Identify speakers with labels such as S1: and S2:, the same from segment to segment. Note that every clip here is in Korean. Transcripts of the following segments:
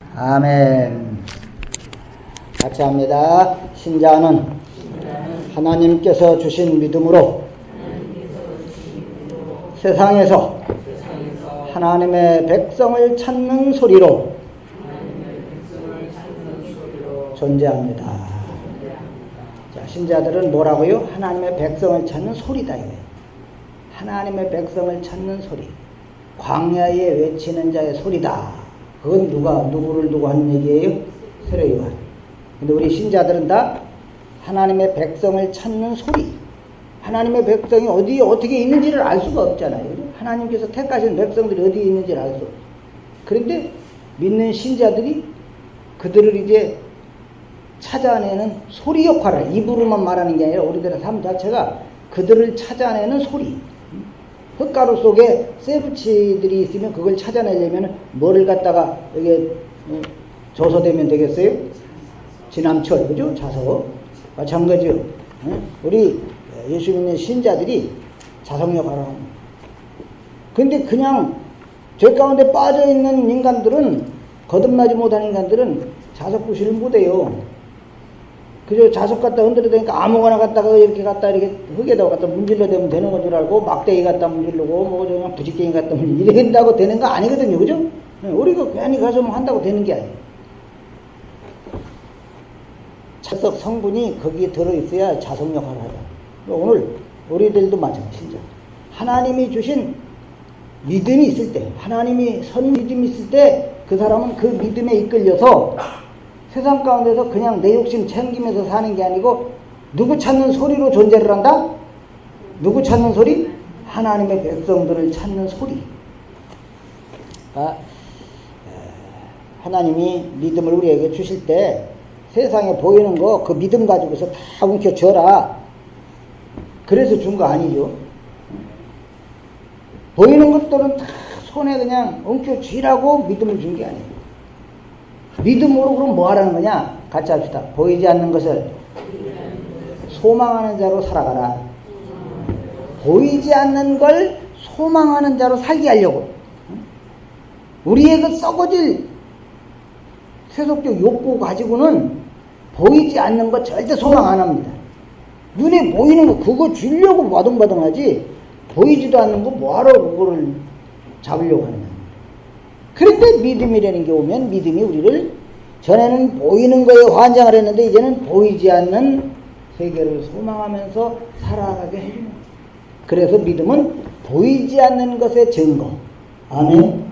S1: 아멘. 같이 합니다. 신자는 하나님께서 주신 믿음으로 세상에서 하나님의 백성을 찾는 소리로 존재합니다. 자, 신자들은 뭐라고요? 하나님의 백성을 찾는 소리다 이거예요. 하나님의 백성을 찾는 소리. 광야에 외치는 자의 소리다. 그건 누구를 두고 하는 얘기예요? 세례요한. 근데 우리 신자들은 다 하나님의 백성을 찾는 소리. 하나님의 백성이 어디에 어떻게 있는지를 알 수가 없잖아요. 그죠? 하나님께서 택하신 백성들이 어디에 있는지를 알 수 없어요. 그런데 믿는 신자들이 그들을 이제 찾아내는 소리 역할을, 입으로만 말하는 게 아니라 우리들의 삶 자체가 그들을 찾아내는 소리. 흙가루 속에 쇠붙이들이 있으면 그걸 찾아내려면 뭐를 갖다가 여기에 조소되면 되겠어요? 진함철, 그죠? 자석. 마찬가지요. 우리 예수 믿는 신자들이 자석 역할을 합니다. 근데 그냥 죄 가운데 빠져있는 인간들은, 거듭나지 못한 인간들은 자석 부시를 못해요. 그저 자석 갖다 흔들어 대니까 아무거나 갖다가 이렇게 흙에다가 갖다 문질러 대면 되는 건 줄 알고, 막대기 갖다 문질르고, 뭐 그냥 부직갱이 갖다 문질러 이런다고 되는 거 아니거든요. 그죠? 우리가 괜히 가서 뭐 한다고 되는 게 아니에요. 자석 성분이 거기에 들어있어야 자석 역할을 하죠. 오늘 우리들도 마찬가지죠. 하나님이 주신 믿음이 있을 때, 하나님이 선 믿음이 있을 때 그 사람은 그 믿음에 이끌려서 세상 가운데서 그냥 내 욕심 챙기면서 사는 게 아니고 누구 찾는 소리로 존재를 한다? 누구 찾는 소리? 하나님의 백성들을 찾는 소리. 그러니까 하나님이 믿음을 우리에게 주실 때 세상에 보이는 거 그 믿음 가지고서 다 움켜쥐어라. 그래서 준 거 아니죠. 보이는 것들은 다 손에 그냥 움켜쥐라고 믿음을 준 게 아니에요. 믿음으로 그럼 뭐 하라는 거냐? 같이 합시다. 보이지 않는 것을 소망하는 자로 살아가라. 보이지 않는 걸 소망하는 자로 살게 하려고. 우리의 그 썩어질 세속적 욕구 가지고는 보이지 않는 거 절대 소망 안 합니다. 눈에 보이는 거 그거 주려고 바둥바둥하지, 보이지도 않는 거 뭐하러 그거를 잡으려고 하는 거야. 그런데 믿음이라는 게 오면 믿음이 우리를, 전에는 보이는 거에 환장을 했는데 이제는 보이지 않는 세계를 소망하면서 살아가게 해주는 거예요. 그래서 믿음은 보이지 않는 것의 증거. 아멘.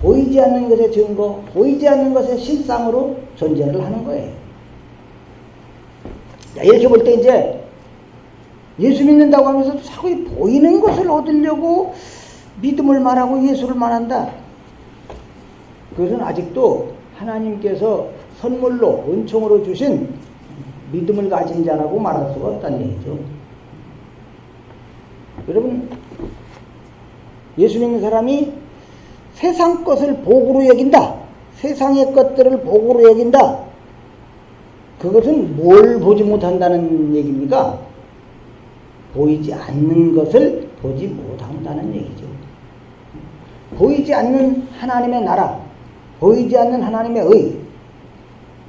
S1: 보이지 않는 것의 증거, 보이지 않는 것의 실상으로 존재를 하는 거예요. 자, 이렇게 볼 때 이제 예수 믿는다고 하면서 자꾸 보이는 것을 얻으려고 믿음을 말하고 예수를 말한다. 그것은 아직도 하나님께서 선물로, 은총으로 주신 믿음을 가진 자라고 말할 수가 없다는 얘기죠. 여러분, 예수 믿는 사람이 세상 것을 복으로 여긴다, 세상의 것들을 복으로 여긴다, 그것은 뭘 보지 못한다는 얘기입니까? 보이지 않는 것을 보지 못한다는 얘기죠. 보이지 않는 하나님의 나라, 보이지 않는 하나님의 의,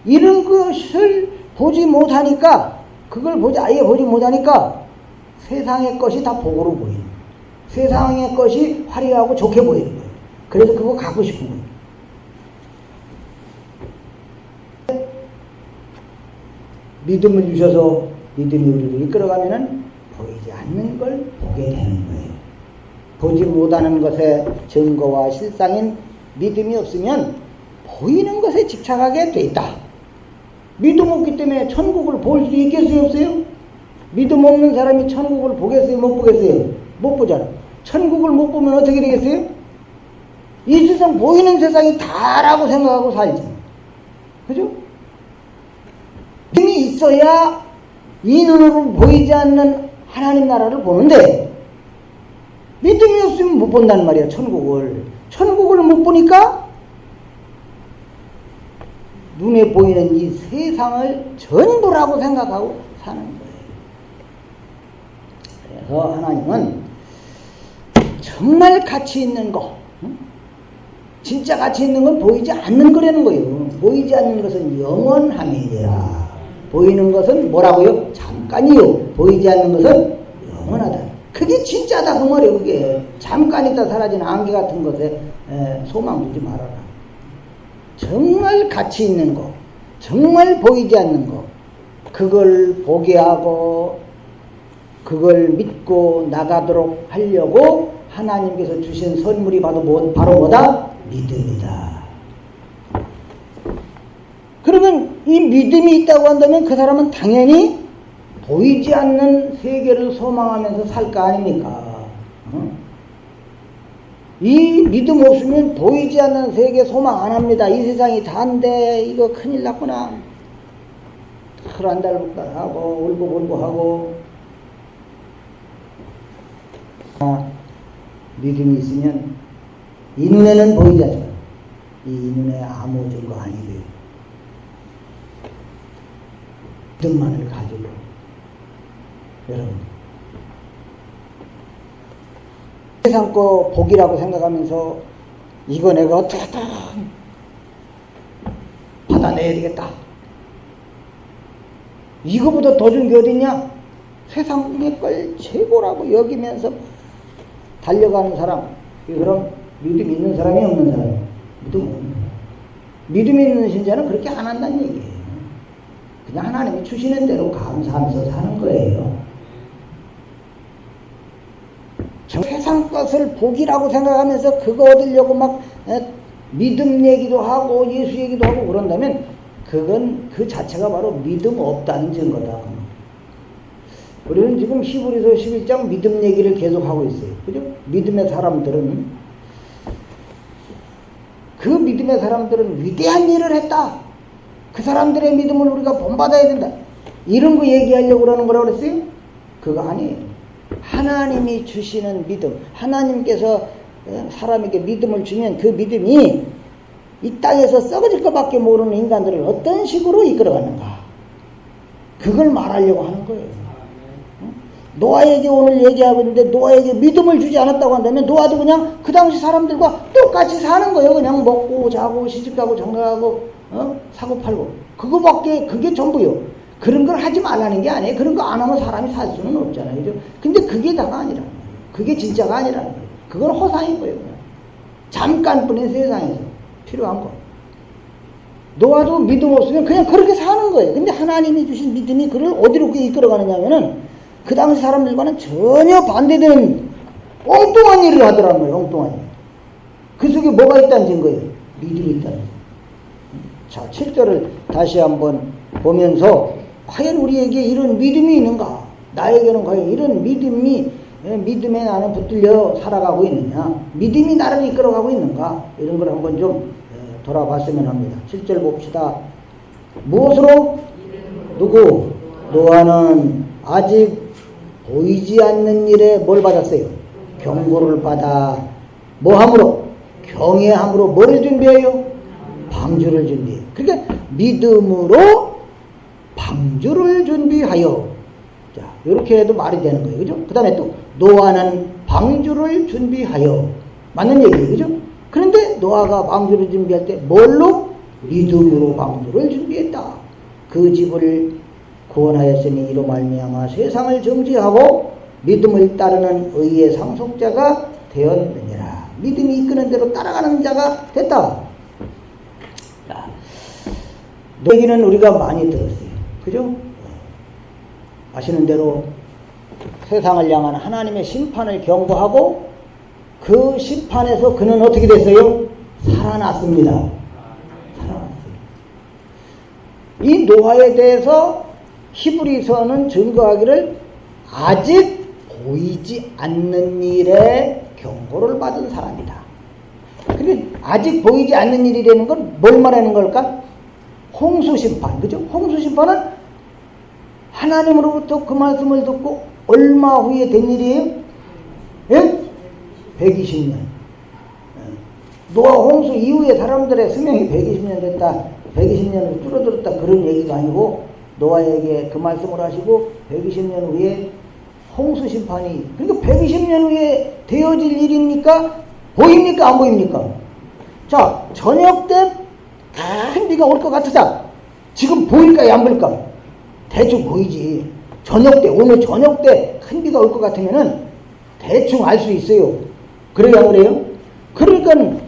S1: 이런 것을 보지 못하니까, 그걸 아예 보지 못하니까 세상의 것이 다 복으로 보이는 거예요. 세상의 것이 화려하고 좋게 보이는 거예요. 그래서 그거 갖고 싶은 거예요. 믿음을 주셔서 믿음이 우리를 이끌어가면은 보이지 않는 걸 보게 되는 거예요. 보지 못하는 것의 증거와 실상인 믿음이 없으면 보이는 것에 집착하게 돼 있다. 믿음 없기 때문에 천국을 볼 수 있겠어요, 없어요? 믿음 없는 사람이 천국을 보겠어요, 못 보겠어요? 못 보잖아. 천국을 못 보면 어떻게 되겠어요? 이 세상, 보이는 세상이 다라고 생각하고 살지. 그죠? 믿음이 있어야 이 눈으로 보이지 않는 하나님 나라를 보는데, 믿음이 없으면 못 본다는 말이야, 천국을. 천국을 못 보니까 눈에 보이는 이 세상을 전부라고 생각하고 사는 거예요. 그래서 하나님은 정말 가치 있는 거, 진짜 가치 있는 건 보이지 않는 거라는 거예요. 보이지 않는 것은 영원함이니라. 보이는 것은 뭐라고요? 잠깐이요. 보이지 않는 것은 영원하다. 그게 진짜다 그 말이에요. 그게 잠깐 있다 사라진 안개 같은 것에 소망 두지 말아라. 정말 가치 있는 거, 정말 보이지 않는 거, 그걸 보게 하고 그걸 믿고 나가도록 하려고 하나님께서 주신 선물이 바로 뭐다? 믿음이다. 그러면 이 믿음이 있다고 한다면 그 사람은 당연히 보이지 않는 세계를 소망하면서 살 거 아닙니까? 이 믿음 없으면 보이지 않는 세계 소망 안 합니다. 이 세상이 다인데 이거 큰일 났구나. 헐안달복달 하고 울고불고 하고. 믿음이 있으면 이 눈에는 보이지 않지만 이 눈에 아무 증거 아니래요. 믿음만을 가지고 여러분 세상 거 복이라고 생각하면서 이거 내가 어떻게든 받아내야 되겠다. 이거보다 더 좋은 게 어딨냐? 세상의 걸 최고라고 여기면서 달려가는 사람, 그럼 믿음이 있는 사람이 없는 사람이에요. 믿음이 있는 신자는 그렇게 안 한다는 얘기예요. 그냥 하나님이 주시는 대로 감사하면서 사는 거예요. 세상 것을 복이라고 생각하면서 그거 얻으려고 막 믿음 얘기도 하고 예수 얘기도 하고 그런다면 그건 그 자체가 바로 믿음 없다는 증거다. 우리는 지금 히브리서 11장 믿음 얘기를 계속 하고 있어요. 그죠? 믿음의 사람들은 그 믿음의 사람들은 위대한 일을 했다. 그 사람들의 믿음을 우리가 본받아야 된다. 이런 거 얘기하려고 그러는 거라고 그랬어요? 그거 아니에요. 하나님이 주시는 믿음, 하나님께서 사람에게 믿음을 주면 그 믿음이 이 땅에서 썩어질 것밖에 모르는 인간들을 어떤 식으로 이끌어가는가. 그걸 말하려고 하는 거예요. 노아에게 오늘 얘기하고 있는데 노아에게 믿음을 주지 않았다고 한다면 노아도 그냥 그 당시 사람들과 똑같이 사는 거예요. 그냥 먹고 자고 시집가고 장가가고 사고 팔고 그거밖에 그게 전부요. 그런 걸 하지 말라는 게 아니에요. 그런 거 안 하면 사람이 살 수는 없잖아요. 그죠? 근데 그게 다가 아니라는 거예요. 그게 진짜가 아니라는 거예요. 그건 허상인 거예요. 그냥. 잠깐뿐인 세상에서 필요한 거. 노아도 믿음 없으면 그냥 그렇게 사는 거예요. 근데 하나님이 주신 믿음이 그를 어디로 이끌어가느냐 하면은 그 당시 사람들과는 전혀 반대되는 엉뚱한 일을 하더라는 거예요. 엉뚱한 일. 그 속에 뭐가 있다는 증거예요? 믿음이 있다는 거예요. 자, 7절을 다시 한번 보면서 과연 우리에게 이런 믿음이 있는가? 나에게는 과연 이런 믿음에 나는 붙들려 살아가고 있느냐? 믿음이 나를 이끌어가고 있는가? 이런 걸 한번 좀 돌아봤으면 합니다. 7절 봅시다. 무엇으로? 누구? 노아는 아직 보이지 않는 일에 뭘 받았어요? 경고를 받아 뭐함으로? 경외함으로 뭐를 준비해요? 방주를 준비해요. 그러니까 믿음으로 방주를 준비하여. 자, 이렇게 해도 말이 되는 거예요. 그죠? 그 다음에 또 노아는 방주를 준비하여. 맞는 얘기예요. 그죠? 그런데 노아가 방주를 준비할 때 뭘로? 믿음으로 방주를 준비했다. 그 집을 구원하였으니 이로 말미암아 세상을 정죄하고 믿음을 따르는 의의 상속자가 되었느니라. 믿음이 이끄는 대로 따라가는 자가 됐다. 자, 얘기는 우리가 많이 들었어요. 그죠? 아시는 대로 세상을 향한 하나님의 심판을 경고하고 그 심판에서 그는 어떻게 됐어요? 살아났습니다. 살아났어요. 이 노아에 대해서 히브리서는 증거하기를 아직 보이지 않는 일에 경고를 받은 사람이다. 근데 아직 보이지 않는 일이라는 건 뭘 말하는 걸까? 홍수심판. 그죠? 홍수심판은 하나님으로부터 그 말씀을 듣고 얼마 후에 된 일이에요? 예? 120년. 노아 홍수 이후에 사람들의 수명이 120년 됐다. 120년을 줄어들었다. 그런 얘기가 아니고 노아에게 그 말씀을 하시고 120년 후에 홍수 심판이, 그러니까 120년 후에 되어질 일입니까? 보입니까? 안 보입니까? 자, 저녁 때 큰 비가 올 것 같으자. 지금 보일까요, 안 보일까? 대충 보이지. 저녁 때, 오늘 저녁 때 큰 비가 올 것 같으면은 대충 알 수 있어요. 그래요, 안 그래요? 그러니까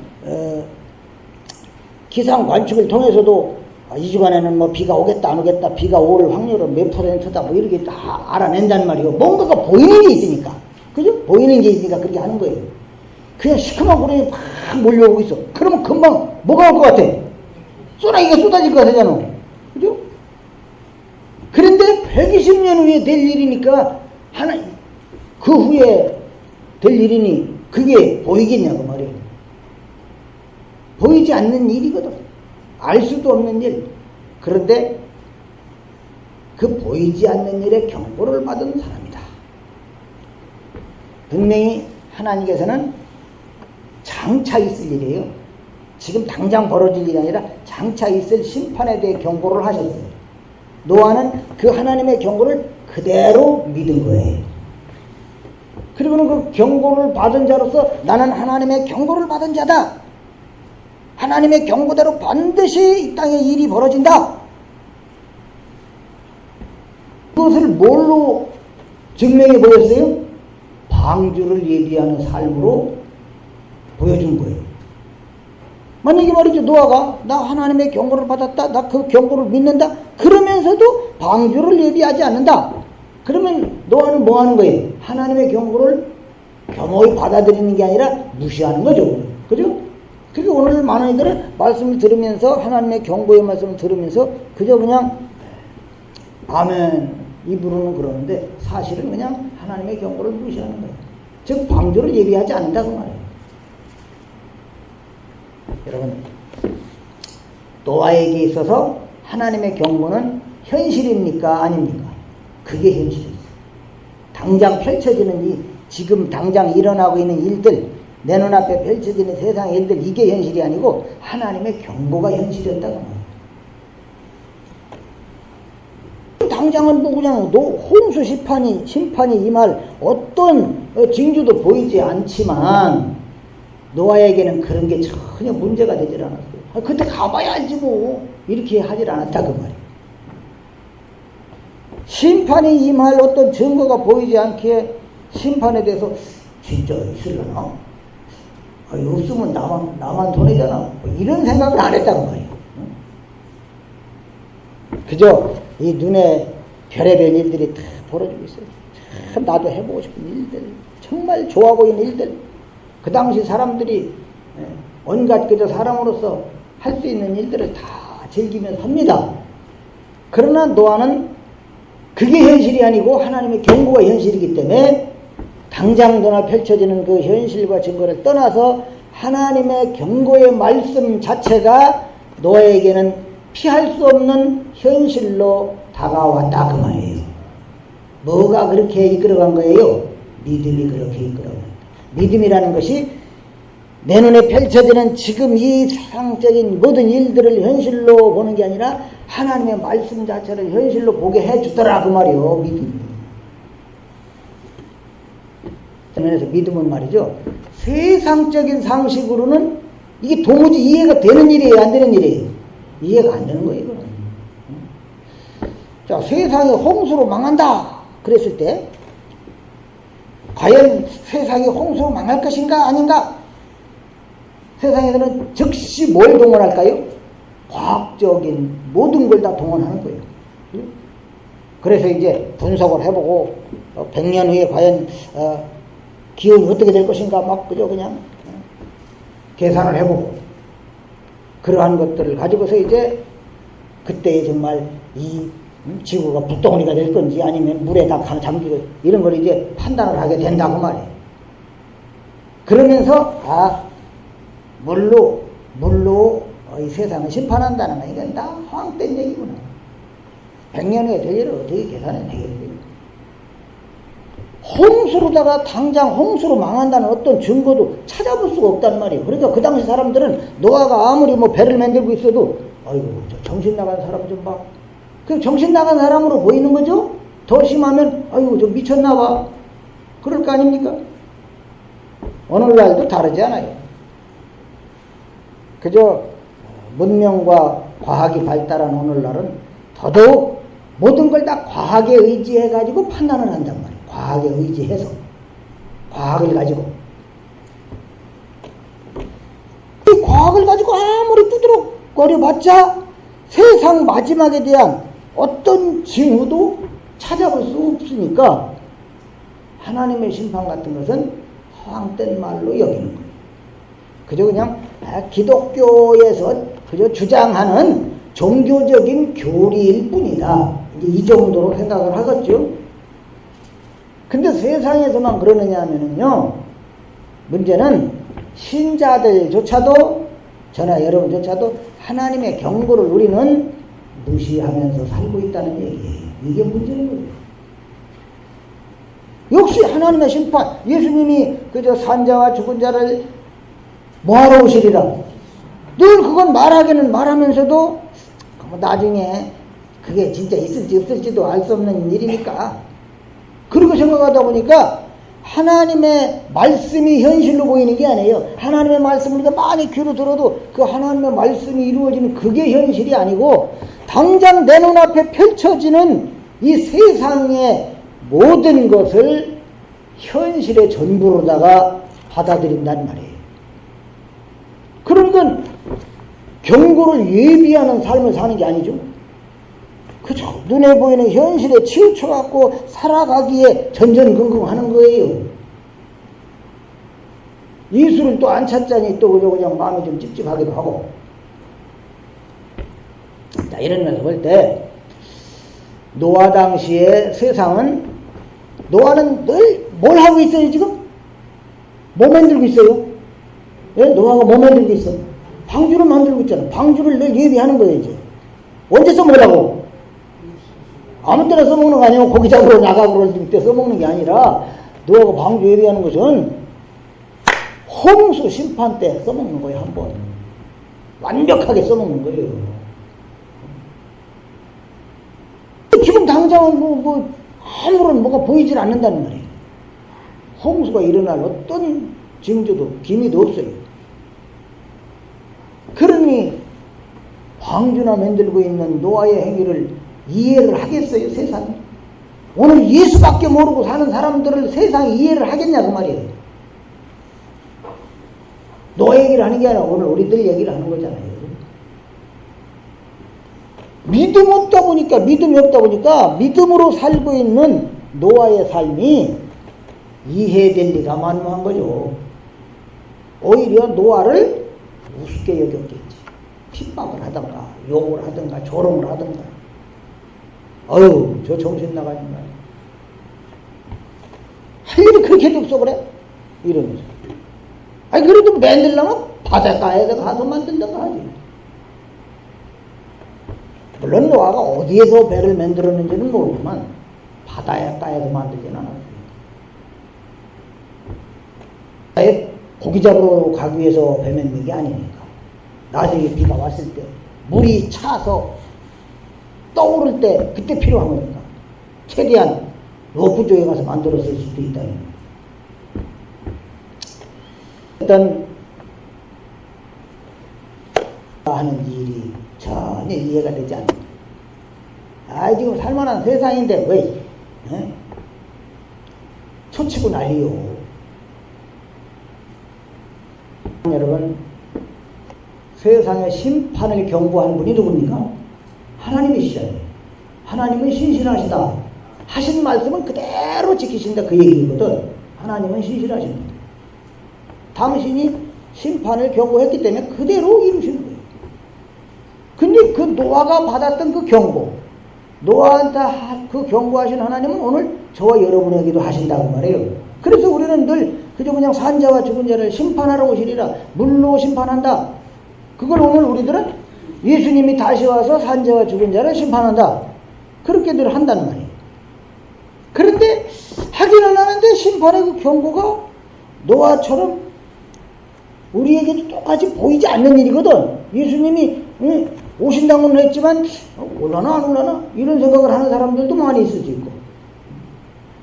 S1: 기상 관측을 통해서도 이 주간에는 뭐 비가 오겠다 안 오겠다, 비가 올 확률은 몇 %다 뭐 이렇게 다 알아낸단 말이에요. 뭔가가 보이는 게 있으니까, 그죠? 보이는 게 있으니까 그렇게 하는 거예요. 그냥 시커먼 구름이 막 몰려오고 있어. 그러면 금방 뭐가 올 것 같아? 소나기가 쏟아질 것 같잖아, 그죠? 그런데 120년 후에 될 일이니까 그 후에 될 일이니 그게 보이겠냐고 말이에요. 보이지 않는 일이거든. 알 수도 없는 일. 그런데 그 보이지 않는 일에 경고를 받은 사람이다. 분명히 하나님께서는 장차 있을 일이에요. 지금 당장 벌어질 일이 아니라 장차 있을 심판에 대해 경고를 하셨어요. 노아는 그 하나님의 경고를 그대로 믿은 거예요. 그리고는 그 경고를 받은 자로서 나는 하나님의 경고를 받은 자다. 하나님의 경고대로 반드시 이 땅에 일이 벌어진다. 그것을 뭘로 증명해 보였어요? 방주를 예비하는 삶으로 보여준 거예요. 만약에 말이죠, 노아가 나 하나님의 경고를 받았다, 나 그 경고를 믿는다, 그러면서도 방주를 예비하지 않는다. 그러면 노아는 뭐 하는 거예요? 하나님의 경고를 겸허히 받아들이는 게 아니라 무시하는 거죠. 그죠? 그러니까 오늘 많은 이들은 말씀을 들으면서, 하나님의 경고의 말씀을 들으면서 그저 그냥 아멘 입으로는 그러는데 사실은 그냥 하나님의 경고를 무시하는 거예요. 즉 방주를 예비하지 않는다고 말해요. 여러분, 노아에게 있어서 하나님의 경고는 현실입니까? 아닙니까? 그게 현실이에요. 당장 펼쳐지는 지금 당장 일어나고 있는 일들, 내 눈앞에 펼쳐지는 세상의 일들, 이게 현실이 아니고 하나님의 경고가 현실이었다고 말해요. 당장은 뭐 그냥 홍수 심판이 임할 어떤 징조도 보이지 않지만 노아에게는 그런 게 전혀 문제가 되질 않았어요. 그때 가봐야 알지 뭐, 이렇게 하질 않았다 그 말이에요. 심판이 임할 어떤 증거가 보이지 않기에 심판에 대해서 진짜 있으려나? 없으면 나만 손해잖아, 뭐 이런 생각을 안 했다고 말이에요. 그저 이 눈에 별의별 일들이 다 벌어지고 있어요. 참 나도 해보고 싶은 일들, 정말 좋아 보이는 일들, 그 당시 사람들이 온갖 그저 사람으로서 할 수 있는 일들을 다 즐기면서 합니다. 그러나 노아는 그게 현실이 아니고 하나님의 경고가 현실이기 때문에 당장 눈앞에 펼쳐지는 그 현실과 증거를 떠나서 하나님의 경고의 말씀 자체가 노아에게는 피할 수 없는 현실로 다가왔다 그 말이에요. 뭐가 그렇게 이끌어간 거예요? 믿음이 그렇게 이끌어간 거예요. 믿음이라는 것이 내 눈에 펼쳐지는 지금 이 세상적인 모든 일들을 현실로 보는 게 아니라 하나님의 말씀 자체를 현실로 보게 해주더라 그 말이요. 믿음이. 그래서 믿음은 말이죠, 세상적인 상식으로는 이게 도무지 이해가 되는 일이에요, 안 되는 일이에요? 이해가 안 되는 거예요, 이거는. 자, 세상이 홍수로 망한다 그랬을 때 과연 세상이 홍수로 망할 것인가 아닌가? 세상에서는 즉시 뭘 동원할까요? 과학적인 모든 걸 다 동원하는 거예요. 그래서 이제 분석을 해보고 100년 후에 과연 기온이 어떻게 될 것인가 막 그저 그냥 계산을 해보고 그러한 것들을 가지고서 이제 그때 정말 이 지구가 불덩어리가 될 건지 아니면 물에 다 잠기고 이런 걸 이제 판단을 하게 된다고 말이에요. 그러면서 물로 이 세상을 심판한다는 거, 이건 다 허황된 얘기구나. 100년 후에 될 일을 어떻게 계산해내겠어요? 홍수로다가 당장 홍수로 망한다는 어떤 증거도 찾아볼 수가 없단 말이에요. 그러니까 그 당시 사람들은 노아가 아무리 뭐 배를 만들고 있어도 아이고 저 정신 나간 사람 좀 봐. 그 정신 나간 사람으로 보이는 거죠? 더 심하면 아이고 저 미쳤나 봐. 그럴 거 아닙니까? 오늘날도 다르지 않아요. 그저 문명과 과학이 발달한 오늘날은 더더욱 모든 걸 다 과학에 의지해가지고 판단을 한단 말이에요. 과학에 의지해서. 과학을 가지고. 이 과학을 가지고 아무리 두드러거려봤자 세상 마지막에 대한 어떤 징후도 찾아볼 수 없으니까 하나님의 심판 같은 것은 허황된 말로 여기는 거예요. 그저 그냥 기독교에서 그저 주장하는 종교적인 교리일 뿐이다. 이제 이 정도로 생각을 하겠죠. 근데 세상에서만 그러느냐 하면요. 문제는 신자들조차도, 저나 여러분조차도 하나님의 경고를 우리는 무시하면서 살고 있다는 얘기예요. 이게 문제인 거예요. 역시 하나님의 심판, 예수님이 그저 산자와 죽은 자를 뭐하러 오시리라. 늘 그건 말하기는 말하면서도 나중에 그게 진짜 있을지 없을지도 알 수 없는 일이니까 그렇게 생각하다 보니까 하나님의 말씀이 현실로 보이는 게 아니에요. 하나님의 말씀을 우리가 많이 귀로 들어도 그 하나님의 말씀이 이루어지는 그게 현실이 아니고 당장 내 눈앞에 펼쳐지는 이 세상의 모든 것을 현실의 전부로다가 받아들인단 말이에요. 그러니까 경고를 예비하는 삶을 사는 게 아니죠. 그죠? 눈에 보이는 현실에 치우쳐갖고 살아가기에 전전긍긍하는 거예요. 예수를 또 안 찾자니 또 그냥 마음이 좀 찝찝하기도 하고. 자, 이런 면에서 볼 때 노아 당시의 세상은, 노아는 늘 뭘 하고 있어요 지금? 뭐 만들고 있어요? 예? 노아가 뭐 만들고 있어? 방주를 만들고 있잖아. 방주를 늘 예비하는 거예요 이제. 언제 써먹으라고? 아무 때나 써먹는 거 아니고 고기 잡으러 나가고 그럴 때 써먹는 게 아니라 노아가 방주 예비하는 것은 홍수 심판 때 써먹는 거예요. 한번 완벽하게 써먹는 거예요. 지금 당장은 아무런 뭐가 보이질 않는다는 말이에요. 홍수가 일어날 어떤 징조도 기미도 없어요. 그러니 방주나 만들고 있는 노아의 행위를 이해를 하겠어요 세상이? 오늘 예수밖에 모르고 사는 사람들을 세상이 이해를 하겠냐 그 말이에요. 노아 얘기를 하는 게 아니라 오늘 우리들 얘기를 하는 거잖아요. 믿음이 없다 보니까 믿음으로 살고 있는 노아의 삶이 이해될 리가 만무한 거죠. 오히려 노아를 우습게 여겼겠지. 핍박을 하던가 욕을 하던가 조롱을 하던가. 어휴 저 정신 나가는 거야. 할 일이 그렇게도 없어 그래? 이러면서. 아니 그래도 만들려면 바닷가에서 가서 만든다고 하지. 물론 노아가 어디에서 배를 만들었는지는 모르지만 바닷가에서 만들지는 않았어요. 아예 고기 잡으러 가기 위해서 배 만든 게 아니니까. 나중에 비가 왔을 때 물이 차서 떠오를 때 그때 필요한 거니까 최대한 높은 쪽에 가서 만들었을 수도 있다. 일단 하는 일이 전혀 이해가 되지 않는다. 지금 살만한 세상인데 왜 초치고 난리요. 여러분 세상의 심판을 경고하는 분이 누굽니까? 하나님이시잖아요. 하나님은 신실하시다. 하신 말씀은 그대로 지키신다 그 얘기거든. 하나님은 신실하신다. 당신이 심판을 경고했기 때문에 그대로 이루시는 거예요. 근데 그 노아가 받았던 그 경고, 노아한테 그 경고하신 하나님은 오늘 저와 여러분에게도 하신다고 말해요. 그래서 우리는 늘 그저 그냥 산자와 죽은 자를 심판하러 오시리라. 물로 심판한다. 그걸 오늘 우리들은 예수님이 다시 와서 산자와 죽은 자를 심판한다. 그렇게 늘 한다는 말이에요. 그런데 하기는 하는데 심판의 그 경고가 노아처럼 우리에게도 똑같이 보이지 않는 일이거든. 예수님이 오신다고는 했지만 올라나 안 올라나 이런 생각을 하는 사람들도 많이 있을 수 있고,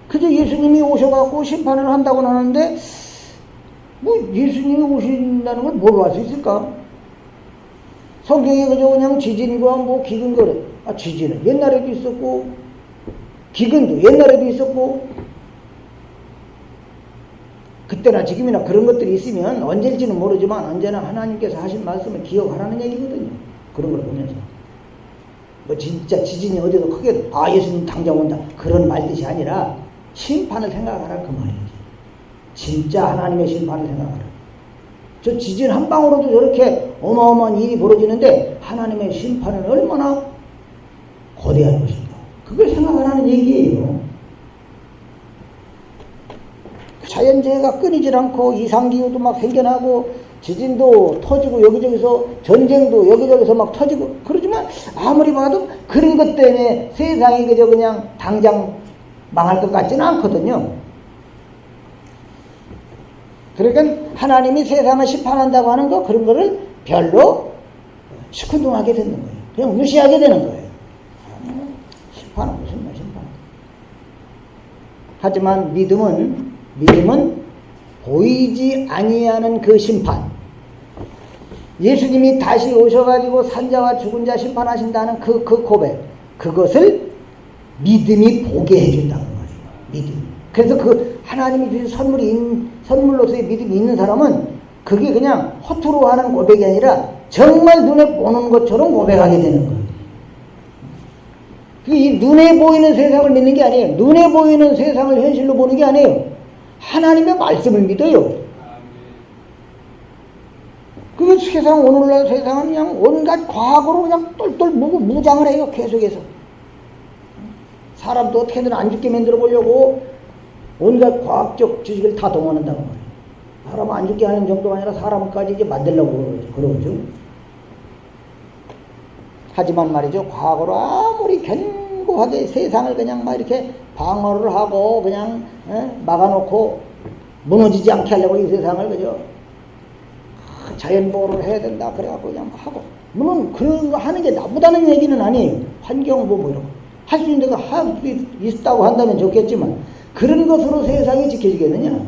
S1: 그저 예수님이 오셔갖고 심판을 한다고는 하는데 뭐 예수님이 오신다는 걸 모르고 할 수 있을까? 성경에 그저 그냥 지진과 뭐 기근 거래. 아, 지진은 옛날에도 있었고, 기근도 옛날에도 있었고, 그때나 지금이나 그런 것들이 있으면 언제일지는 모르지만 언제나 하나님께서 하신 말씀을 기억하라는 얘기거든요. 그런 걸 보면서. 뭐 진짜 지진이 어디서 크게, 아, 예수님 당장 온다. 그런 말뜻이 아니라 심판을 생각하라. 그 말이지. 진짜 하나님의 심판을 생각하라. 저 지진 한 방으로도 저렇게 어마어마한 일이 벌어지는데 하나님의 심판은 얼마나 거대한 것인가. 그걸 생각하라는 얘기예요. 자연재해가 끊이질 않고 이상기후도 막 생겨나고 지진도 터지고 여기저기서 전쟁도 여기저기서 막 터지고 그러지만 아무리 봐도 그런 것 때문에 세상이 그저 그냥 당장 망할 것 같지는 않거든요. 그러니까 하나님이 세상을 심판한다고 하는 거 그런 거를 별로 시큰둥하게 되는 거예요. 그냥 무시하게 되는 거예요. 심판은 무슨 말 심판. 하지만 믿음은 보이지 아니하는 그 심판. 예수님이 다시 오셔가지고 산자와 죽은 자 심판하신다는 그 고백. 그것을 믿음이 보게 해준다는 거예요. 믿음. 그래서 그 하나님이 주신 선물로서의 믿음이 있는 사람은 그게 그냥 허투루 하는 고백이 아니라 정말 눈에 보는 것처럼 고백하게 되는 거예요. 이 눈에 보이는 세상을 믿는 게 아니에요. 눈에 보이는 세상을 현실로 보는 게 아니에요. 하나님의 말씀을 믿어요. 그 세상, 오늘날 세상은 그냥 온갖 과학으로 그냥 똘똘 무장을 해요. 계속해서. 사람도 어떻게든 안 죽게 만들어 보려고 온갖 과학적 지식을 다 동원한다고 말이에요. 사람 안 죽게 하는 정도가 아니라 사람까지 이제 만들려고 그러죠. 하지만 말이죠. 과학으로 아무리 견고하게 세상을 그냥 막 이렇게 방어를 하고 그냥 막아놓고 무너지지 않게 하려고 이 세상을 그저 자연보호를 해야 된다 그래갖고 그냥 하고 물론 그런 거 하는 게 나쁘다는 얘기는 아니에요. 환경보호 뭐 이런 거 할 수 있는 데가 할 수 있다고 한다면 좋겠지만 그런 것으로 세상이 지켜지겠느냐.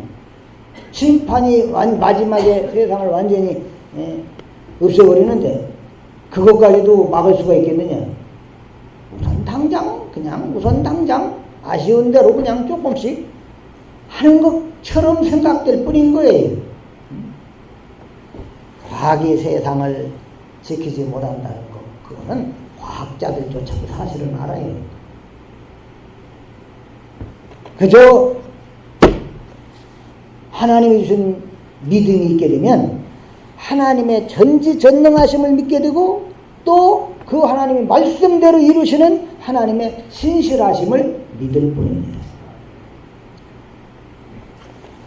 S1: 심판이 마지막에 세상을 완전히 없애버리는데 그것까지도 막을 수가 있겠느냐. 우선 당장 아쉬운 대로 그냥 조금씩 하는 것처럼 생각될 뿐인 거예요. 과학이 세상을 지키지 못한다는 거, 그거는 과학자들조차도 사실은 알아요. 그저 하나님이 주신 믿음이 있게 되면 하나님의 전지전능하심을 믿게 되고 또 그 하나님의 말씀대로 이루시는 하나님의 신실하심을 믿을 뿐입니다.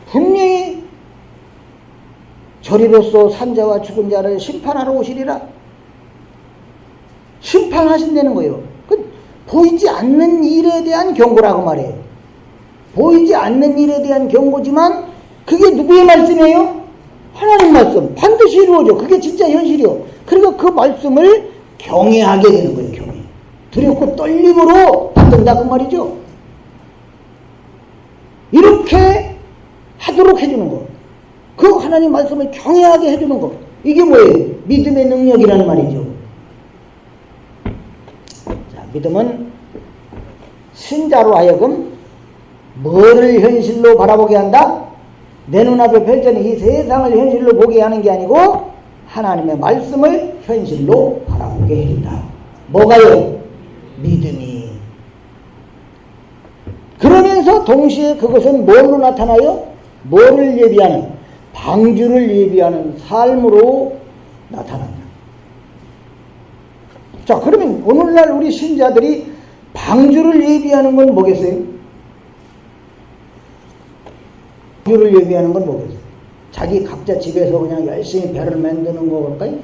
S1: 분명히 저리로서 산자와 죽은 자를 심판하러 오시리라. 심판하신다는 거예요. 그 보이지 않는 일에 대한 경고라고 말해요. 보이지 않는 일에 대한 경고지만 그게 누구의 말씀이에요? 하나님 말씀. 반드시 이루어져. 그게 진짜 현실이요. 그러니까 그 말씀을 경외하게 되는 거예요. 경외. 두렵고 떨림으로 받는다 그 말이죠. 이렇게 하도록 해주는 거. 그 하나님 말씀을 경외하게 해주는 거. 이게 뭐예요? 믿음의 능력이라는 말이죠. 자, 믿음은 신자로 하여금 뭐를 현실로 바라보게 한다? 내 눈앞에 펼쳐진 이 세상을 현실로 보게 하는 게 아니고 하나님의 말씀을 현실로 바라보게 해준다. 뭐가요? 믿음이. 그러면서 동시에 그것은 뭘로 나타나요? 뭐를 예비하는? 방주를 예비하는 삶으로 나타난다. 자, 그러면 오늘날 우리 신자들이 방주를 예비하는 건 뭐겠어요? 방주를 예비하는 건 뭐겠어요? 자기 각자 집에서 그냥 열심히 배를 만드는 거 볼까요?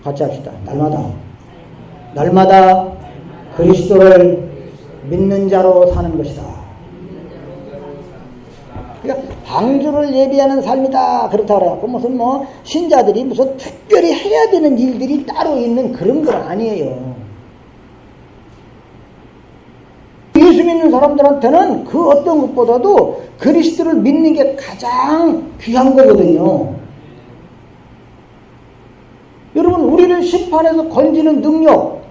S1: 같이 합시다. 날마다 그리스도를 믿는 자로 사는 것이다. 그러니까 방주를 예비하는 삶이다. 그렇다고 그래갖고 무슨 신자들이 무슨 특별히 해야 되는 일들이 따로 있는 그런 건 아니에요. 예수 믿는 사람들한테는 그 어떤 것보다도 그리스도를 믿는 게 가장 귀한 거거든요. 여러분, 우리를 심판에서 건지는 능력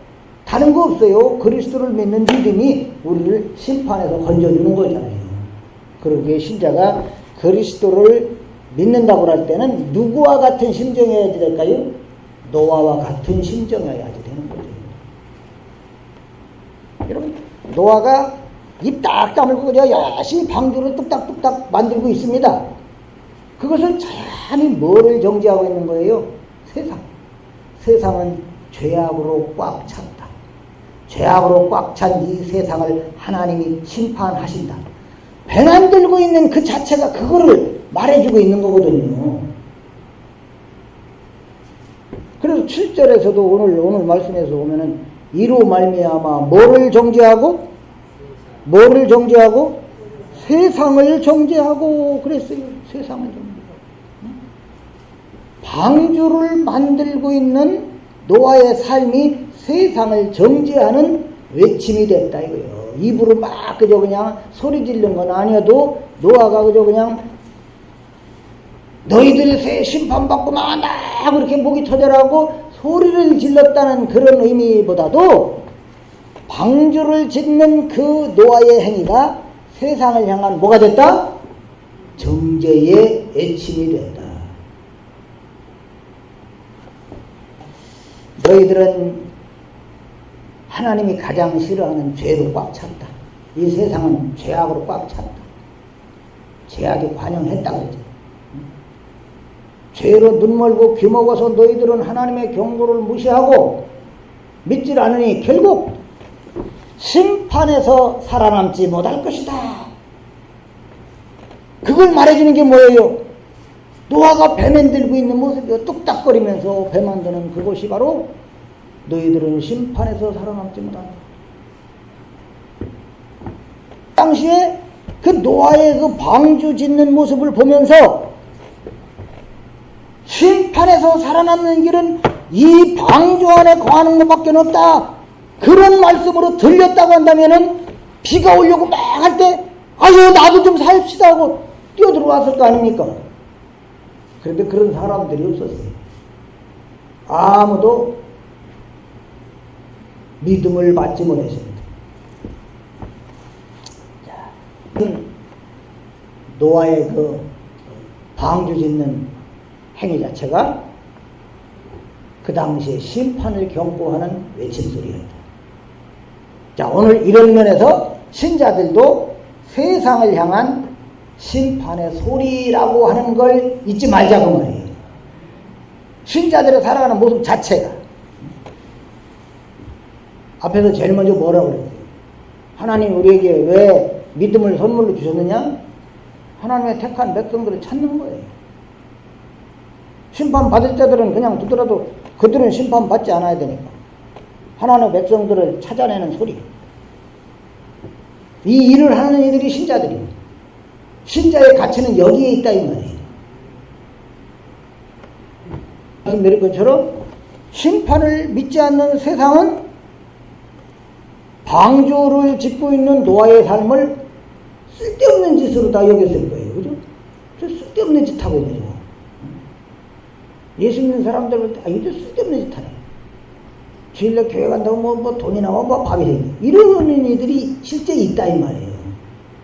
S1: 다른 거 없어요. 그리스도를 믿는 믿음이 우리를 심판에서 건져주는 거잖아요. 그러기에 신자가 그리스도를 믿는다고 할 때는 누구와 같은 심정이어야 될까요? 노아와 같은 심정이어야지 되는 거죠. 여러분, 노아가 입 딱 다물고 그냥 열심히 방주를 뚝딱뚝딱 만들고 있습니다. 그것을 자연히 뭐를 정지하고 있는 거예요? 세상. 세상은 죄악으로 꽉 찼다. 죄악으로 꽉 찬 이 세상을 하나님이 심판하신다. 배 만들고 있는 그 자체가 그거를 말해주고 있는 거거든요. 그래서 7절에서도 오늘 말씀에서 보면은 이로 말미암아 뭐를 정죄하고 세상을 정죄하고 그랬어요. 세상을 정죄하고. 방주를 만들고 있는 노아의 삶이 세상을 정죄하는 외침이 됐다 이거예요. 입으로 막 그저 그냥 소리 지르는 건 아니어도 노아가 그저 그냥 너희들이 새 심판받고 나간다 그렇게 목이 터져라고 소리를 질렀다는 그런 의미보다도 방주를 짓는 그 노아의 행위가 세상을 향한 뭐가 됐다? 정죄의 외침이 됐다. 너희들은 하나님이 가장 싫어하는 죄로 꽉 찼다. 이 세상은 죄악으로 꽉 찼다. 죄악이 관영했다 그러지. 죄로 눈멀고 귀먹어서 너희들은 하나님의 경고를 무시하고 믿질 않으니 결국 심판에서 살아남지 못할 것이다. 그걸 말해주는 게 뭐예요? 노아가 배 만들고 있는 모습이 뚝딱거리면서 배 만드는 그것이 바로 너희들은 심판에서 살아남지 못한다. 당시에 그 노아의 그 방주 짓는 모습을 보면서 심판에서 살아남는 길은 이 방주 안에 거하는 것밖에 없다. 그런 말씀으로 들렸다고 한다면은 비가 오려고 막 할 때 아유 나도 좀 살읍시다 하고 뛰어들어왔을 거 아닙니까? 그런데 그런 사람들이 없었어요. 아무도 믿음을 받지 못했습니다. 자, 노아의 그 방주 짓는 행위 자체가 그 당시에 심판을 경고하는 외침소리였다. 자, 오늘 이런 면에서 신자들도 세상을 향한 심판의 소리라고 하는 걸 잊지 말자고 말이에요. 신자들의 살아가는 모습 자체가 앞에서 제일 먼저 뭐라고 그랬어요? 하나님 우리에게 왜 믿음을 선물로 주셨느냐? 하나님의 택한 백성들을 찾는 거예요. 심판받을 자들은 그냥 두더라도 그들은 심판받지 않아야 되니까 하나님의 백성들을 찾아내는 소리. 이 일을 하는 이들이 신자들이에요. 신자의 가치는 여기에 있다 이 말이에요. 말씀드린 것처럼 심판을 믿지 않는 세상은 방주를 짓고 있는 노아의 삶을 쓸데없는 짓으로 다 여겼을 거예요. 그죠? 저 쓸데없는 짓 하고 있는 거죠. 예수 믿는 사람들 볼 때, 이거 쓸데없는 짓 하네. 주일날 교회 간다고 뭐 돈이 나와, 뭐 밥이 되니. 이러는 이들이 실제 있다, 이 말이에요.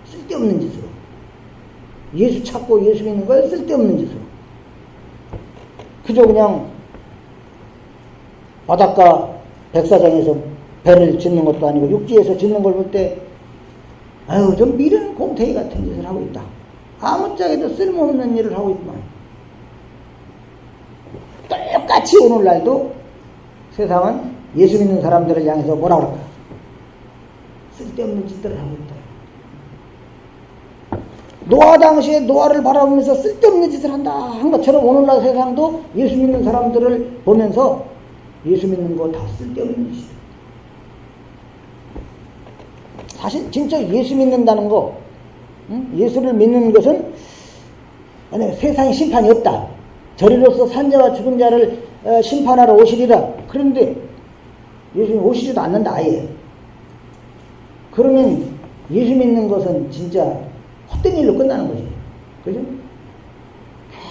S1: 쓸데없는 짓으로. 예수 찾고 예수 믿는 걸 쓸데없는 짓으로. 그저 그냥 바닷가 백사장에서 배를 짓는 것도 아니고 육지에서 짓는 걸 볼 때, 아유, 좀 미련 곰탱이 같은 짓을 하고 있다. 아무짝에도 쓸모없는 일을 하고 있구만. 똑같이 오늘날도 세상은 예수 믿는 사람들을 향해서 뭐라 그럴까? 쓸데없는 짓들을 하고 있다. 노아 당시에 노아를 바라보면서 쓸데없는 짓을 한다 한 것처럼 오늘날 세상도 예수 믿는 사람들을 보면서 예수 믿는 거 다 쓸데없는 짓이다. 사실 진짜 예수 믿는다는 거, 예수를 믿는 것은 만약에 세상에 심판이 없다. 저리로서 산자와 죽은 자를 심판하러 오시리라. 그런데 예수님 오시지도 않는다 아예. 그러면 예수 믿는 것은 진짜 헛된 일로 끝나는 거지. 그죠?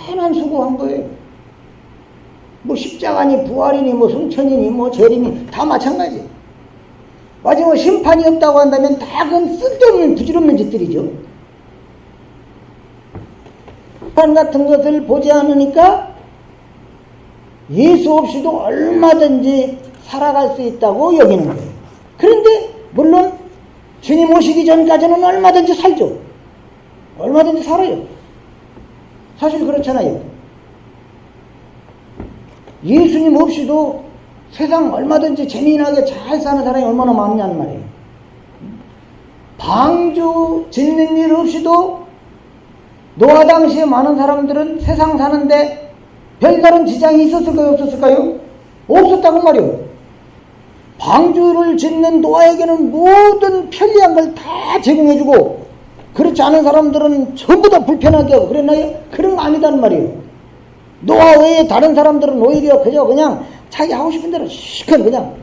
S1: 괜한 수고한 거예요. 뭐 십자가니 부활이니 뭐 승천이니 뭐 재림이 다 마찬가지. 마지막 심판이 없다고 한다면 다 그건 쓸데없는 부질없는 짓들이죠. 심판 같은 것을 보지 않으니까 예수 없이도 얼마든지 살아갈 수 있다고 여기는 거예요. 그런데 물론 주님 오시기 전까지는 얼마든지 살죠. 얼마든지 살아요. 사실 그렇잖아요. 예수님 없이도 세상 얼마든지 재미나게 잘 사는 사람이 얼마나 많냐는 말이에요. 방주 짓는 일 없이도 노아 당시에 많은 사람들은 세상 사는데 별다른 지장이 있었을까요? 없었을까요? 없었다고 말이에요. 방주를 짓는 노아에게는 모든 편리한 걸 다 제공해주고 그렇지 않은 사람들은 전부 다 불편하게 하고 그랬나요? 그런 거 아니단 말이에요. 노아 외에 다른 사람들은 오히려 그냥 자기 하고 싶은 대로 시큰 그냥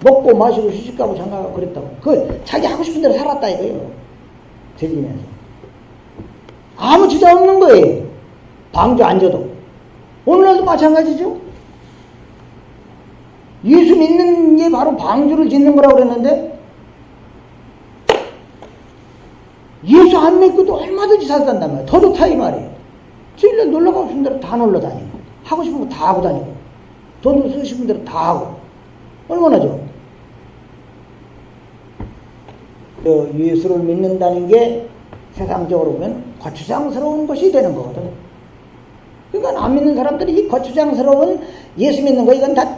S1: 먹고 마시고 시집가고 장가가고 그랬다고. 자기 하고 싶은 대로 살았다 이거예요. 즐기면서. 아무 지장 없는 거예요. 방주 안 져도. 오늘날도 마찬가지죠. 예수 믿는 게 바로 방주를 짓는 거라고 그랬는데 예수 안 믿고도 얼마든지 잘 산단 말이에요. 더 좋다 이 말이에요. 주일날 놀러가고 싶은 대로 다 놀러 다니고 하고 싶은 거 다 하고 다니고 돈을 쓰고 싶은 대로 다 하고 얼마나 좋아. 예수를 믿는다는 게 세상적으로 보면 거추장스러운 것이 되는 거거든. 그러니까 안 믿는 사람들이 이 거추장스러운 예수 믿는 거 이건 다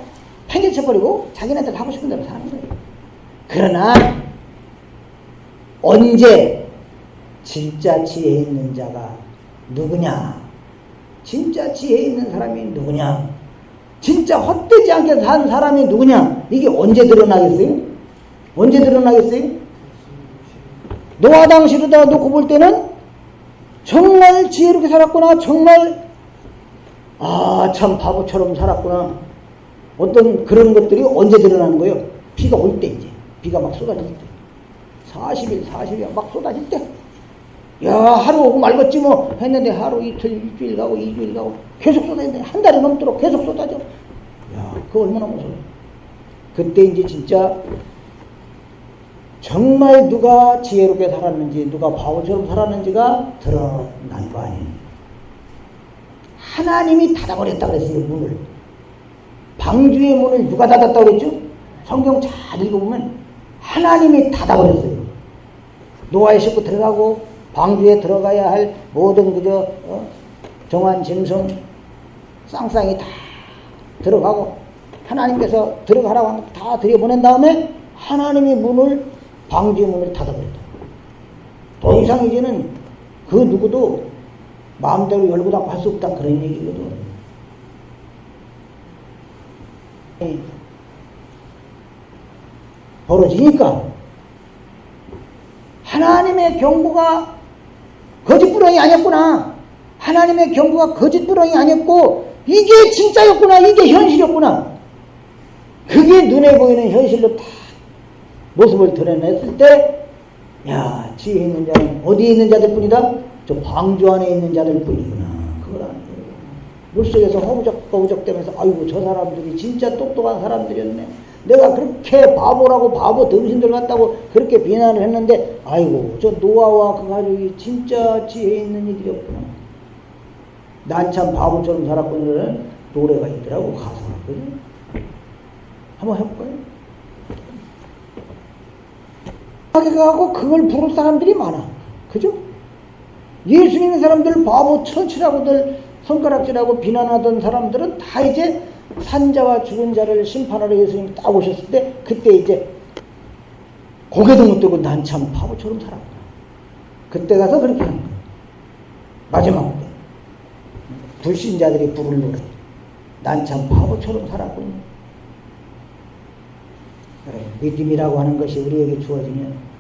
S1: 팽개쳐버리고 자기네들 하고 싶은 대로 사는 거예요. 그러나 언제 진짜 지혜 있는 자가 누구냐? 진짜 지혜 있는 사람이 누구냐? 진짜 헛되지 않게 산 사람이 누구냐? 이게 언제 드러나겠어요? 언제 드러나겠어요? 노아 당시로다 놓고 볼 때는 정말 지혜롭게 살았구나. 정말 참 바보처럼 살았구나. 어떤 그런 것들이 언제 드러나는 거예요? 비가 올 때 이제. 비가 막 쏟아질 때. 40일 막 쏟아질 때. 야, 하루 오고 말겠지 뭐 했는데 하루 이틀 일주일 가고 2주일 가고 계속 쏟아지는데 한 달이 넘도록 계속 쏟아져. 야, 그거 얼마나 무서워요. 그때 이제 진짜 정말 누가 지혜롭게 살았는지 누가 바보처럼 살았는지가 드러난 거 아니에요. 하나님이 닫아버렸다 그랬어요. 문을. 방주의 문을 누가 닫았다고 그랬죠? 성경 잘 읽어보면 하나님이 닫아버렸어요. 노아의 식구 들어가고 방주에 들어가야 할 모든 그저 정한 짐승 쌍쌍이 다 들어가고 하나님께서 들어가라고 하면 다 들여보낸 다음에 하나님이 문을 방주의 문을 닫아버렸다. 더 이상 이제는 그 누구도 마음대로 열고 닫고 할 수 없다 그런 얘기거든. 벌어지니까 하나님의 경고가 거짓부렁이 아니었구나. 하나님의 경고가 거짓부렁이 아니었고 이게 진짜였구나. 이게 현실이었구나. 그게 눈에 보이는 현실로 다 모습을 드러냈을 때 야, 지혜 있는 자는 어디에 있는 자들 뿐이다? 저 방주 안에 있는 자들 뿐이구나. 그걸 아는 거예요. 물속에서 허우적거우적대면서 아이고 저 사람들이 진짜 똑똑한 사람들이었네. 내가 그렇게 바보라고 바보 등신들 같다고 그렇게 비난을 했는데 아이고 저 노아와 그 가족이 진짜 지혜 있는 이들이었구나. 난 참 바보처럼 살았구나는 노래가 있더라고. 가사가. 그죠? 한번 해볼까요? 하고 그걸 부를 사람들이 많아. 그죠? 예수 믿는 사람들 바보 천치라고들 손가락질하고 비난하던 사람들은 다 이제 산자와 죽은 자를 심판하러 예수님이 딱 오셨을 때 그때 이제 고개도 못 들고 난 참 바보처럼 살았구나. 그때 가서 그렇게 하는 거예요. 마지막 때 불신자들이 부를 노래. 난 참 바보처럼 살았군요. 그래, 믿음이라고 하는 것이 우리에게 주어지면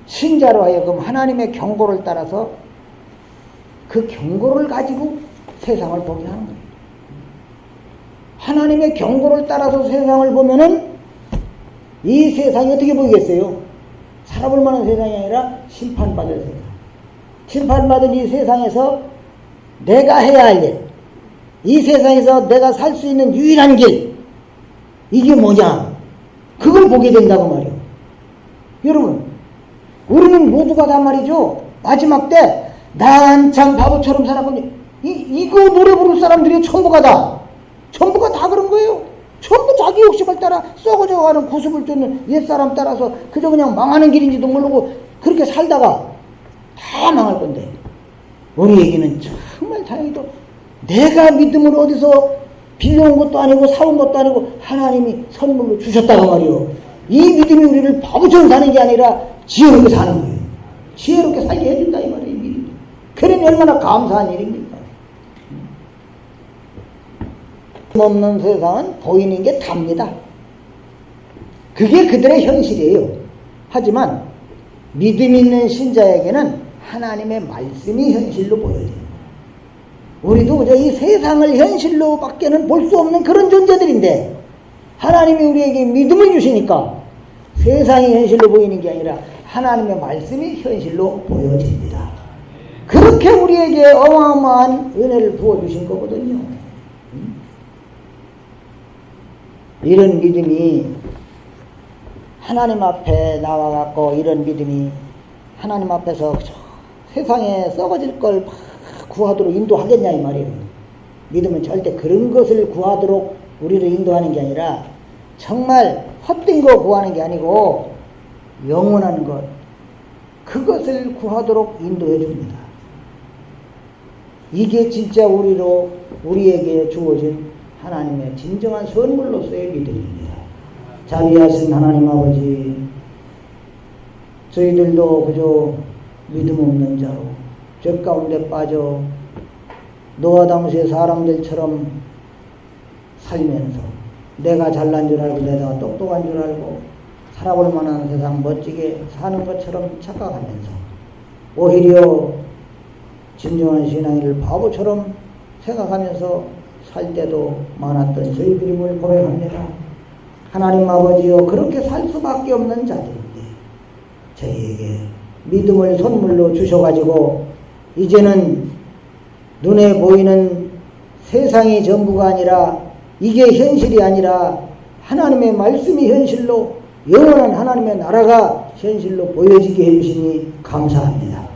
S1: 신자로 하여금 하나님의 경고를 따라서 그 경고를 가지고 세상을 보게 하는 거예요. 하나님의 경고를 따라서 세상을 보면은 이 세상이 어떻게 보이겠어요? 살아볼 만한 세상이 아니라 심판받을 세상. 심판받은 이 세상에서 내가 해야 할 일, 이 세상에서 내가 살 수 있는 유일한 길, 이게 뭐냐? 그걸 보게 된다고 말이요. 여러분, 우리는 모두가 다 말이죠. 마지막 때 난 참 바보처럼 살았거든요. 이거 노래 부를 사람들이 전부가 다 그런 거예요. 전부 자기 욕심을 따라 썩어져가는 구습을 쫓는 옛사람 따라서 그저 그냥 망하는 길인지도 모르고 그렇게 살다가 다 망할 건데, 우리에게는 정말 다행히도 내가 믿음을 어디서 빌려온 것도 아니고 사온 것도 아니고 하나님이 선물로 주셨다고 말이요. 이 믿음이 우리를 바보처럼 사는 게 아니라 지혜롭게 사는 거예요. 지혜롭게 살게 해준다 이 말이에요. 이 믿음이. 그러니 얼마나 감사한 일입니까? 없는 세상은 보이는 게 답니다. 그게 그들의 현실이에요. 하지만 믿음 있는 신자에게는 하나님의 말씀이 현실로 보여요. 우리도 이 세상을 현실로 밖에는 볼 수 없는 그런 존재들인데 하나님이 우리에게 믿음을 주시니까 세상이 현실로 보이는 게 아니라 하나님의 말씀이 현실로 보여집니다. 그렇게 우리에게 어마어마한 은혜를 부어주신 거거든요. 이런 믿음이 하나님 앞에 나와갖고 이런 믿음이 하나님 앞에서 세상에 썩어질 걸 구하도록 인도하겠냐 이 말이에요. 믿음은 절대 그런 것을 구하도록 우리를 인도하는 게 아니라 정말 헛된 거 구하는 게 아니고 영원한 것, 그것을 구하도록 인도해 줍니다. 이게 진짜 우리에게 주어진 하나님의 진정한 선물로서의 믿음입니다. 자비하신 하나님 아버지, 저희들도 그저 믿음 없는 자로 죄 가운데 빠져 노아 당시의 사람들처럼 살면서 내가 잘난 줄 알고 내가 똑똑한 줄 알고 살아볼 만한 세상 멋지게 사는 것처럼 착각하면서 오히려 진정한 신앙인을 바보처럼 생각하면서 살 때도 많았던 저희들임을 고백합니다. 하나님 아버지여, 그렇게 살 수밖에 없는 자들인데 저희에게 믿음을 선물로 주셔가지고 이제는 눈에 보이는 세상이 전부가 아니라 이게 현실이 아니라 하나님의 말씀이 현실로 영원한 하나님의 나라가 현실로 보여지게 해주시니 감사합니다.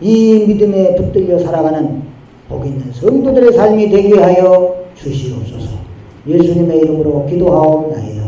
S1: 이 믿음에 붙들려 살아가는 복 있는 성도들의 삶이 되게 하여 주시옵소서. 예수님의 이름으로 기도하옵나이다.